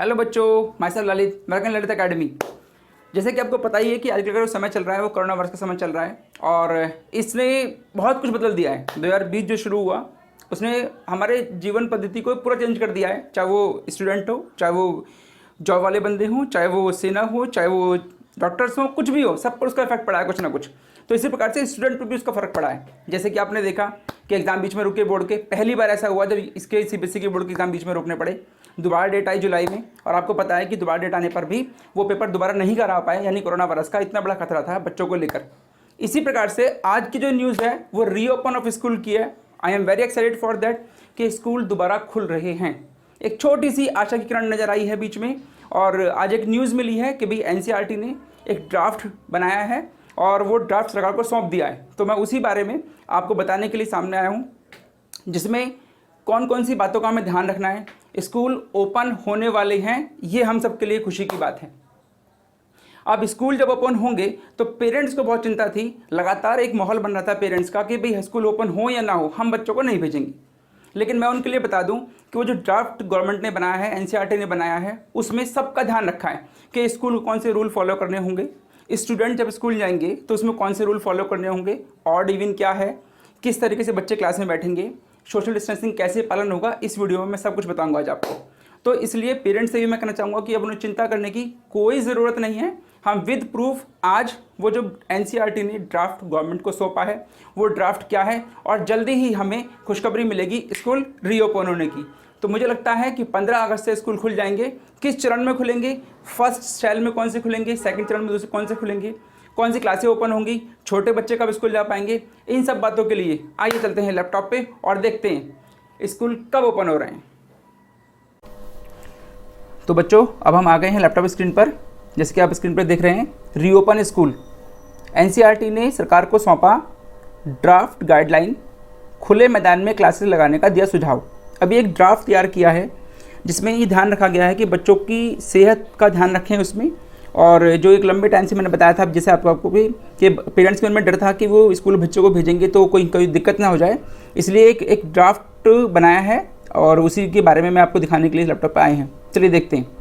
Hello बच्चों, मैं sir Lalit, American Lalit academy. जैसे कि आपको पता ही है कि आजकल का जो समय चल रहा है वो कोरोना वायरस का समय चल रहा है और इसने बहुत कुछ बदल दिया है। 2020 जो शुरू हुआ उसने हमारे जीवन पद्धति को पूरा चेंज कर दिया है, चाहे वो स्टूडेंट हो, चाहे वो जॉब वाले बंदे हों, चाहे वो सेना हो, चाहे वो डॉक्टर्स हों, कुछ भी हो, सब पर उसका इफेक्ट पड़ा है कुछ ना कुछ। तो इसी प्रकार से स्टूडेंट पर भी उसका फर्क पड़ा है। जैसे कि आपने देखा कि एग्जाम बीच में रुके बोर्ड के, पहली बार ऐसा हुआ जब इसके सीबीएसई के बोर्ड के एग्जाम बीच में रोकने पड़े। दोबारा डेट आई जुलाई में और आपको पता है कि दोबारा डेट आने पर भी वो पेपर दोबारा नहीं करा पाए, यानी कोरोना वायरस का इतना बड़ा खतरा था बच्चों को लेकर। इसी प्रकार से आज की जो न्यूज़ है वो रीओपन ऑफ स्कूल की है। I am very excited for that कि स्कूल दोबारा खुल रहे हैं। एक छोटी सी आशा की किरण नज़र आई है बीच में, और आज एक न्यूज़ मिली है कि भाई एनसीईआरटी ने एक ड्राफ्ट बनाया है और वो ड्राफ्ट सरकार को सौंप दिया है। तो मैं उसी बारे में आपको बताने के लिए सामने आया हूँ, जिसमें कौन कौन सी बातों का हमें ध्यान रखना है। स्कूल ओपन होने वाले हैं, ये हम सबके लिए खुशी की बात है। अब स्कूल जब ओपन होंगे तो पेरेंट्स को बहुत चिंता थी, लगातार एक माहौल बन रहा था पेरेंट्स का कि भाई स्कूल ओपन हो या ना हो, हम बच्चों को नहीं भेजेंगे। लेकिन मैं उनके लिए बता दूं कि वो जो ड्राफ्ट गवर्नमेंट ने बनाया है, एनसीईआरटी ने बनाया है, उसमें सबका ध्यान रखा है कि स्कूल कौन से रूल फॉलो करने होंगे, स्टूडेंट जब स्कूल जाएंगे तो उसमें कौन से रूल फॉलो करने होंगे, ऑड इवन क्या है, किस तरीके से बच्चे क्लास में बैठेंगे, सोशल डिस्टेंसिंग कैसे पालन होगा, इस वीडियो में मैं सब कुछ बताऊंगा आज आपको। तो इसलिए पेरेंट्स से भी मैं कहना चाहूँगा कि अब उन्हें चिंता करने की कोई ज़रूरत नहीं है। हम विद प्रूफ आज वो जो एनसीईआरटी ने ड्राफ्ट गवर्नमेंट को सौंपा है वो ड्राफ्ट क्या है, और जल्दी ही हमें खुशखबरी मिलेगी स्कूल रीओपन होने की। तो मुझे लगता है कि 15 अगस्त से स्कूल खुल जाएंगे। किस चरण में खुलेंगे, फर्स्ट शैल में कौन से खुलेंगे, सेकंड चरण में दूसरे कौन से खुलेंगे, कौन सी क्लासें ओपन होंगी, छोटे बच्चे कब स्कूल जा पाएंगे, इन सब बातों के लिए आइए चलते हैं लैपटॉप पे और देखते हैं स्कूल कब ओपन हो रहे हैं। तो बच्चों, अब हम आ गए हैं लैपटॉप स्क्रीन पर। जैसे कि आप स्क्रीन पर देख रहे हैं, रीओपन स्कूल। एनसीईआरटी ने सरकार को सौंपा ड्राफ्ट गाइडलाइन, खुले मैदान में क्लासेस लगाने का दिया सुझाव। अभी एक ड्राफ्ट तैयार किया है जिसमें ये ध्यान रखा गया है कि बच्चों की सेहत का ध्यान रखें उसमें, और जो एक लंबे टाइम से मैंने बताया था जैसे आपको भी कि पेरेंट्स के मन में डर था कि वो स्कूल बच्चों को भेजेंगे तो कोई दिक्कत ना हो जाए, इसलिए एक ड्राफ्ट बनाया है और उसी के बारे में मैं आपको दिखाने के लिए लैपटॉप पर आए हैं। चलिए देखते हैं।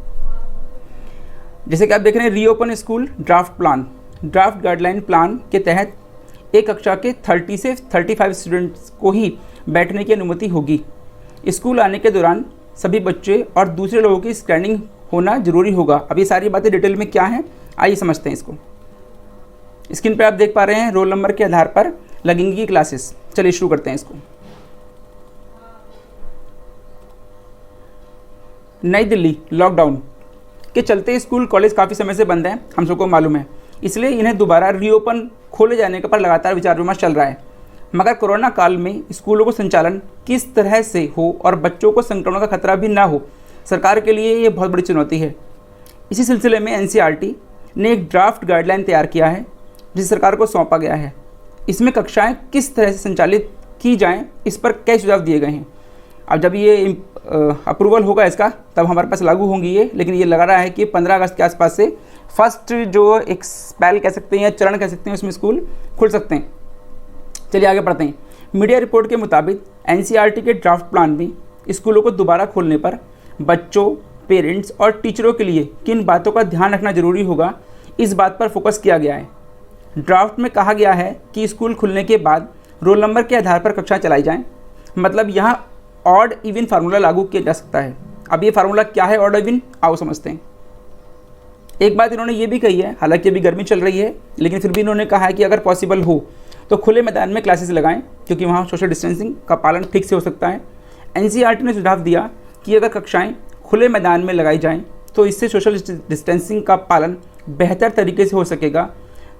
जैसे कि आप देख रहे हैं, reopen school draft plan, draft guideline plan के तहत एक कक्षा के 30 से 35 स्टूडेंट्स को ही बैठने की अनुमति होगी। स्कूल आने के दौरान सभी बच्चे और दूसरे लोगों की स्कैनिंग होना जरूरी होगा। अब ये सारी बातें डिटेल में क्या हैं, आइए समझते हैं इसको। स्क्रीन पर आप देख पा रहे हैं रोल नंबर के आधार पर लगेंगी क्लासेस। चलिए शुरू करते हैं इसको। नई दिल्ली लॉकडाउन के चलते स्कूल कॉलेज काफ़ी समय से बंद हैं, हम सबको मालूम है, इसलिए इन्हें दोबारा रीओपन खोले जाने के पर लगातार विचार विमर्श चल रहा है। मगर कोरोना काल में स्कूलों को संचालन किस तरह से हो और बच्चों को संक्रमण का खतरा भी ना हो, सरकार के लिए ये बहुत बड़ी चुनौती है। इसी सिलसिले में एनसीईआरटी ने एक ड्राफ्ट गाइडलाइन तैयार किया है जिसे सरकार को सौंपा गया है। इसमें कक्षाएं किस तरह से संचालित की जाएं, इस पर कई सुझाव दिए गए हैं। अब जब ये अप्रूवल होगा इसका तब हमारे पास लागू होंगी ये, लेकिन ये लगा रहा है कि 15 अगस्त के आसपास से फर्स्ट जो एक स्पेल कह सकते हैं या चरण कह सकते हैं उसमें स्कूल खुल सकते हैं। चलिए आगे बढ़ते हैं। मीडिया रिपोर्ट के मुताबिक एनसीईआरटी के ड्राफ्ट प्लान में स्कूलों को दोबारा खोलने पर बच्चों, पेरेंट्स और टीचरों के लिए किन बातों का ध्यान रखना जरूरी होगा, इस बात पर फोकस किया गया है। ड्राफ्ट में कहा गया है कि स्कूल खुलने के बाद रोल नंबर के आधार पर कक्षाएं चलाई जाएं, मतलब यहाँ ऑड इवन फार्मूला लागू किया जा सकता है। अब ये फार्मूला क्या है ऑड इवन, आओ समझते हैं। एक बात इन्होंने ये भी कही है, हालांकि अभी गर्मी चल रही है लेकिन फिर भी इन्होंने कहा है कि अगर पॉसिबल हो तो खुले मैदान में क्लासेस लगाएं, क्योंकि वहाँ सोशल डिस्टेंसिंग का पालन ठीक से हो सकता है। एनसीईआरटी ने सुझाव दिया कि अगर कक्षाएं खुले मैदान में लगाई जाएं तो इससे सोशल डिस्टेंसिंग का पालन बेहतर तरीके से हो सकेगा,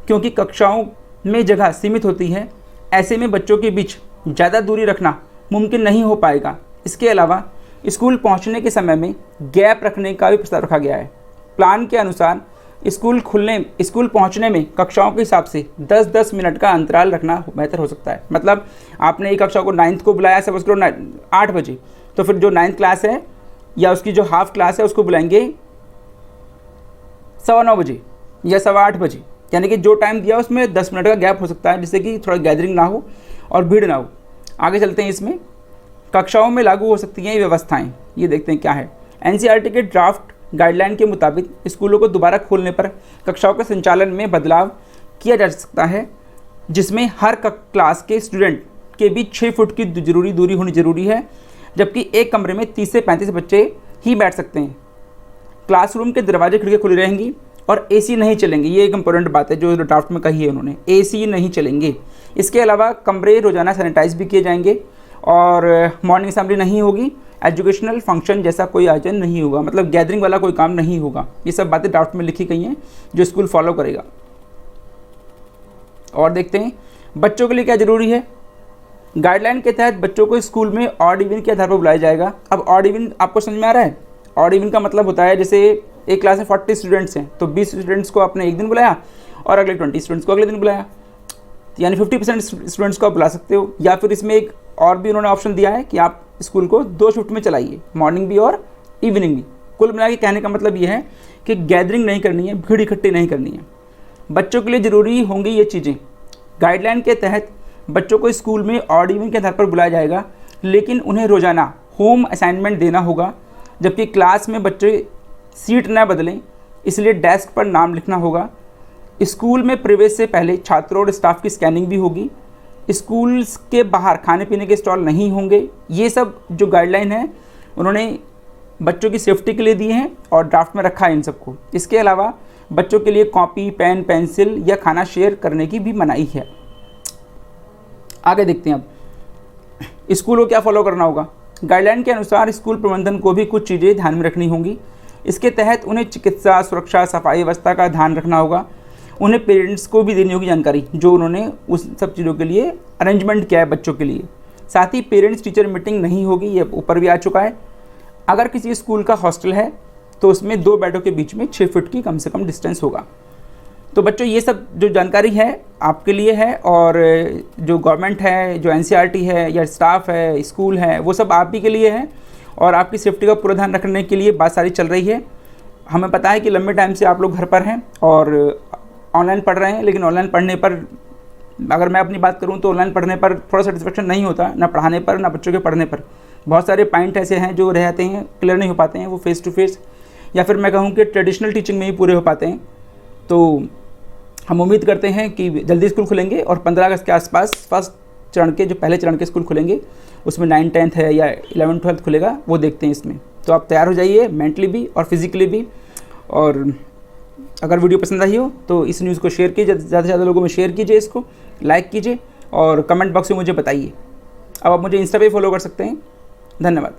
क्योंकि कक्षाओं में जगह सीमित होती है। ऐसे में बच्चों के बीच ज़्यादा दूरी रखना मुमकिन नहीं हो पाएगा। इसके अलावा स्कूल पहुंचने के समय में गैप रखने का भी प्रस्ताव रखा गया है। प्लान के अनुसार स्कूल पहुंचने में कक्षाओं के हिसाब से 10-10 मिनट का अंतराल रखना बेहतर हो सकता है। मतलब आपने एक कक्षा को 9th को बुलाया, सपोज करो 8 बजे, तो फिर जो 9th क्लास है या उसकी जो हाफ क्लास है उसको बुलाएंगे 9:15 बजे या 8:15 बजे, यानी कि जो टाइम दिया उसमें 10 मिनट का गैप हो सकता है, जिससे कि थोड़ा गैदरिंग ना हो और भीड़ ना हो। आगे चलते हैं। इसमें कक्षाओं में लागू हो सकती हैं ये व्यवस्थाएं, ये देखते हैं क्या है। एनसीईआरटी के ड्राफ्ट गाइडलाइन के मुताबिक स्कूलों को दोबारा खोलने पर कक्षाओं के संचालन में बदलाव किया जा सकता है, जिसमें हर क्लास के स्टूडेंट के बीच 6 फुट की जरूरी दूरी होनी जरूरी है, जबकि एक कमरे में 30 से 35 बच्चे ही बैठ सकते हैं। क्लासरूम के दरवाजे खिड़कियाँ खुली रहेंगी और एसी नहीं चलेंगे। ये एक इंपॉर्टेंट बात है जो ड्राफ्ट में कही है उन्होंने, एसी नहीं चलेंगे। इसके अलावा कमरे रोजाना सैनिटाइज भी किए जाएंगे और मॉर्निंग असेंबली नहीं होगी। एजुकेशनल फंक्शन जैसा कोई आयोजन नहीं होगा, मतलब गैदरिंग वाला कोई काम नहीं होगा। ये सब बातें ड्राफ्ट में लिखी गई हैं जो स्कूल फॉलो करेगा। और देखते हैं बच्चों के लिए क्या ज़रूरी है। गाइडलाइन के तहत बच्चों को स्कूल में ऑड इवन के आधार पर बुलाया जाएगा। अब ऑड इवन आपको समझ में आ रहा है? ऑड इवन का मतलब होता है जैसे एक क्लास में 40 स्टूडेंट्स हैं तो 20 स्टूडेंट्स को आपने एक दिन बुलाया और अगले 20 स्टूडेंट्स को अगले दिन बुलाया, यानी 50% स्टूडेंट्स को आप बुला सकते हो। या फिर इसमें एक और भी उन्होंने ऑप्शन दिया है कि आप स्कूल को 2 शिफ्ट में चलाइए, मॉर्निंग भी और इवनिंग भी। कुल मिला के कहने का मतलब ये है कि गैदरिंग नहीं करनी है, भीड़ इकट्ठी नहीं करनी है। बच्चों के लिए ज़रूरी होंगी ये चीज़ें। गाइडलाइन के तहत बच्चों को स्कूल में ऑड इवन के आधार पर बुलाया जाएगा, लेकिन उन्हें रोज़ाना होम असाइनमेंट देना होगा, जबकि क्लास में बच्चे सीट न बदलें इसलिए डेस्क पर नाम लिखना होगा। स्कूल में प्रवेश से पहले छात्रों और स्टाफ की स्कैनिंग भी होगी। स्कूल के बाहर खाने पीने के स्टॉल नहीं होंगे। ये सब जो गाइडलाइन है उन्होंने बच्चों की सेफ्टी के लिए दिए हैं और ड्राफ्ट में रखा है इन सबको। इसके अलावा बच्चों के लिए कॉपी, पेन, पेंसिल या खाना शेयर करने की भी मनाही है। आगे देखते हैं अब स्कूल को क्या फॉलो करना होगा। गाइडलाइन के अनुसार स्कूल प्रबंधन को भी कुछ चीज़ें ध्यान में रखनी होंगी। इसके तहत उन्हें चिकित्सा, सुरक्षा, सफाई व्यवस्था का ध्यान रखना होगा। उन्हें पेरेंट्स को भी देनी होगी जानकारी जो उन्होंने उस सब चीज़ों के लिए अरेंजमेंट किया है बच्चों के लिए। साथ ही पेरेंट्स टीचर मीटिंग नहीं होगी, ये ऊपर भी आ चुका है। अगर किसी स्कूल का हॉस्टल है तो उसमें 2 बेडों के बीच में 6 फुट की कम से कम डिस्टेंस होगा। तो बच्चों ये सब जो जानकारी है आपके लिए है, और जो गवर्नमेंट है, जो एनसीईआरटी है या स्टाफ है, स्कूल है, वो सब आप ही के लिए है और आपकी सेफ्टी का पूरा ध्यान रखने के लिए बात सारी चल रही है। हमें पता है कि लंबे टाइम से आप लोग घर पर हैं और ऑनलाइन पढ़ रहे हैं, लेकिन ऑनलाइन पढ़ने पर अगर मैं अपनी बात करूं तो ऑनलाइन पढ़ने पर थोड़ा सेटिस्फेक्शन नहीं होता, ना पढ़ाने पर ना बच्चों के पढ़ने पर। बहुत सारे पॉइंट ऐसे हैं जो रहते हैं, क्लियर नहीं हो पाते हैं, वो फेस टू फेस या फिर मैं कहूँ कि ट्रेडिशनल टीचिंग में ही पूरे हो पाते हैं। तो हम उम्मीद करते हैं कि जल्दी स्कूल खुलेंगे और 15 अगस्त के आसपास फर्स्ट चरण के जो पहले चरण के स्कूल खुलेंगे, उसमें 9th 10th है या 11th 12th खुलेगा, वो देखते हैं इसमें। तो आप तैयार हो जाइए मेंटली भी और फिजिकली भी। और अगर वीडियो पसंद आई हो तो इस न्यूज़ को शेयर कीजिए, ज़्यादा से ज़्यादा लोगों में शेयर कीजिए, इसको लाइक कीजिए और कमेंट बॉक्स में मुझे बताइए। अब आप मुझे इंस्टा पे फॉलो कर सकते हैं। धन्यवाद।